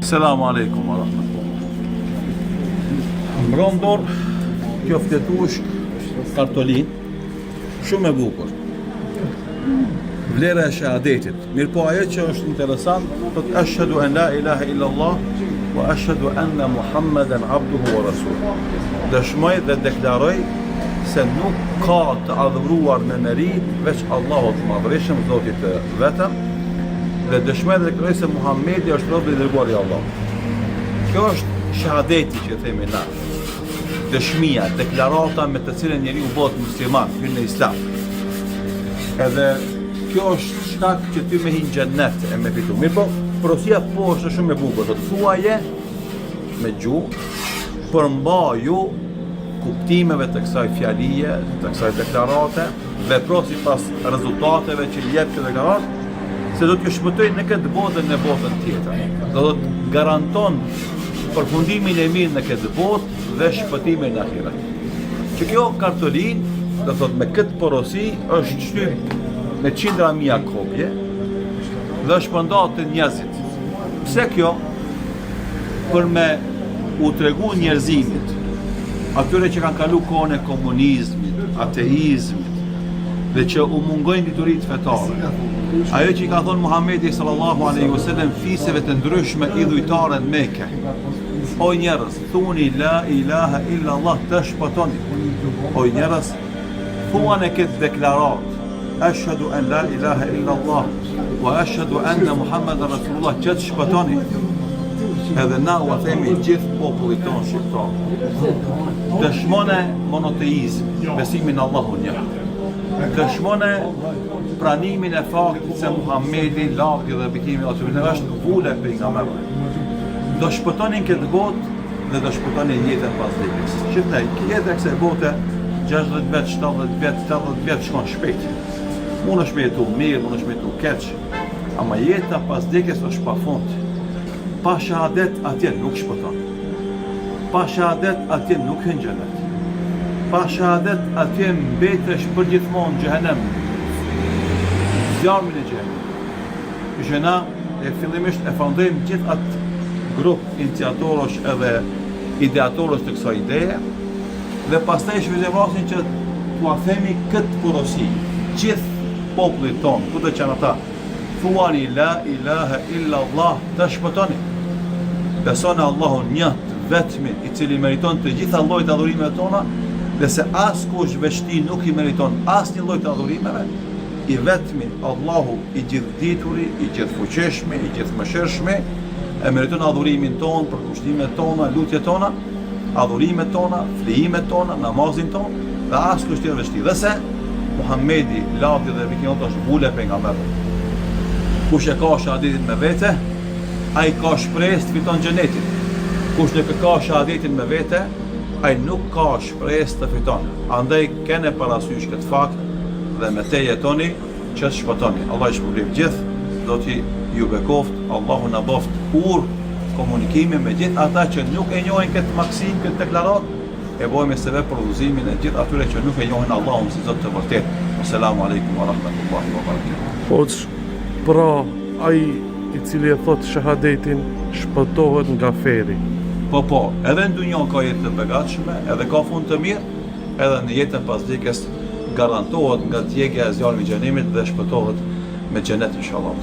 Selamu alaikum wa rahmatullah. Mbron dorë kjo fletush kartolin, shumë e bukur. Vlera e shahadetit. Mirë po ajo që është interesant, thot ashhadu an la ilaha illallah wa ashhadu anna Muhammeden abduhu wa rasuluhu. Dëshmoj dhe deklaroj se nuk ka të adhuruar në neri veç Allahut madhërishëm, Zotit vetëm, dhe dëshmoj dhe deklaroj se Muhammedi është robi i dërguari i Allahut. Kjo është shahadeti që themi na. Dëshmia, deklarata me të cilën njeriu bëhet musliman, hyn në Islam. Edhe kjo është shkak që ty me hinë xhennet e me fitu. Mirë po, porosia po është shumë e bukur. Thot thuaje me gjuhë, përmbaju kuptimeve të kësaj fjalije, të kësaj deklarate, vepro sipas rezultateve që jep kjo deklaratë, se do t'ju shpëtoj në këtë botë dhe në botën tjetër. Do të garanton përfundimin e mirë në këtë botë dhe shpëtimin në ahiret. Që kjo kartolin, do thot me këtë porosi, është shtyp me qindra mija kopje dhe është përndat të njerëzit. Pse kjo? Për me u tregu njerëzimit, atyre që kanë kalu kohën e komunizmit, ateizmit, dhe që u mungojnë diturit fetare. Ajo që i ka thonë Muhammedi sallallahu alaihi wasallam fiseve të ndryshme idhujtare në Mekë. O njerëz, thuni la ilaha illa Allah të shpëtoni. O njerëz, thuan e këtë deklarat. Ashhadu an la ilaha illa Allah wa ashhadu anna Muhammeden rasulullah që të shpëtoni. Edhe na u themi gjithë popullit tonë shqiptar. Dëshmone monoteizm, besimin Allahun një. Dëshmone pranimin e faktit se Muhammedi, lavdi dhe bekimi atyre është vule pejgamberëve. Do shpëtonin këtë botë dhe do shpëtonin jetën pas vdekjes. Shqiptaj, jeta e kësaj bote 60 vjet, 70 vjet, 80 vjet shkon shpejt. Mund është me jetu mirë, mund është me jetu keq, ama jeta pas vdekjes është pafund. Pa shahadet atje nuk shpëton. Pa shahadet atje nuk hyn xhenet. Pa shahadet atje mbetesh përgjithmonë në xhenem. Zjarmin e xhenemit. Gjëna e fillimisht e fondojmë gjithë atë grup iniciatorësh edhe ideatorësh të kësaj ideje dhe pastaj shvizëvasin që t'ua themi këtë porosi gjithë popullit tonë, ku të qenë ata, thuani la ilaha illa Allah të shpëtoni. Besoni Allahun një vetmi i cili meriton të gjitha llojet e adhurimeve tona dhe se askush veç tij nuk i meriton asnjë lloj të adhurimeve, i vetmi Allahu i gjithdituri, i gjithfuqishmi, i gjithmëshirshmi, e meriton adhurimin ton, përkushtimet tona, lutjet tona, adhurimet tona, flijimet tona, namazin ton, dhe askush tjetër veç tij. Dhe se Muhammedi, lavdi dhe bekimi është vule pejgamberëve. Kush e ka shahadetin me vete, ai ka shpresë të fiton xhenetin. Kush nuk e ka shahadetin me vete, ai nuk ka shpresë të fiton. Andaj kene parasysh këtë fakt dhe me te jetoni që të shpëtoni. Allah i shpërblim gjithë, do t'i ju bekoft, Allahu na boft komunikimi me gjithë ata që nuk e njohin këtë maksim, këtë deklarat, e bojme se për udhëzimin e gjithë atyre që nuk e njohin Allahun si Zot të vërtet. Assalamu alaikum wa rahmatullahi wa barakatuh. Po, pra, ai i cili e thot shahadetin shpëtohet nga feri. Po, edhe në dunjon ka jetë të begatshme, edhe ka fund të mirë, edhe në jetën pas vdekjes garantohet nga djegja e zjarmit i xhenemit dhe shpëtohet me xhenet inshallah.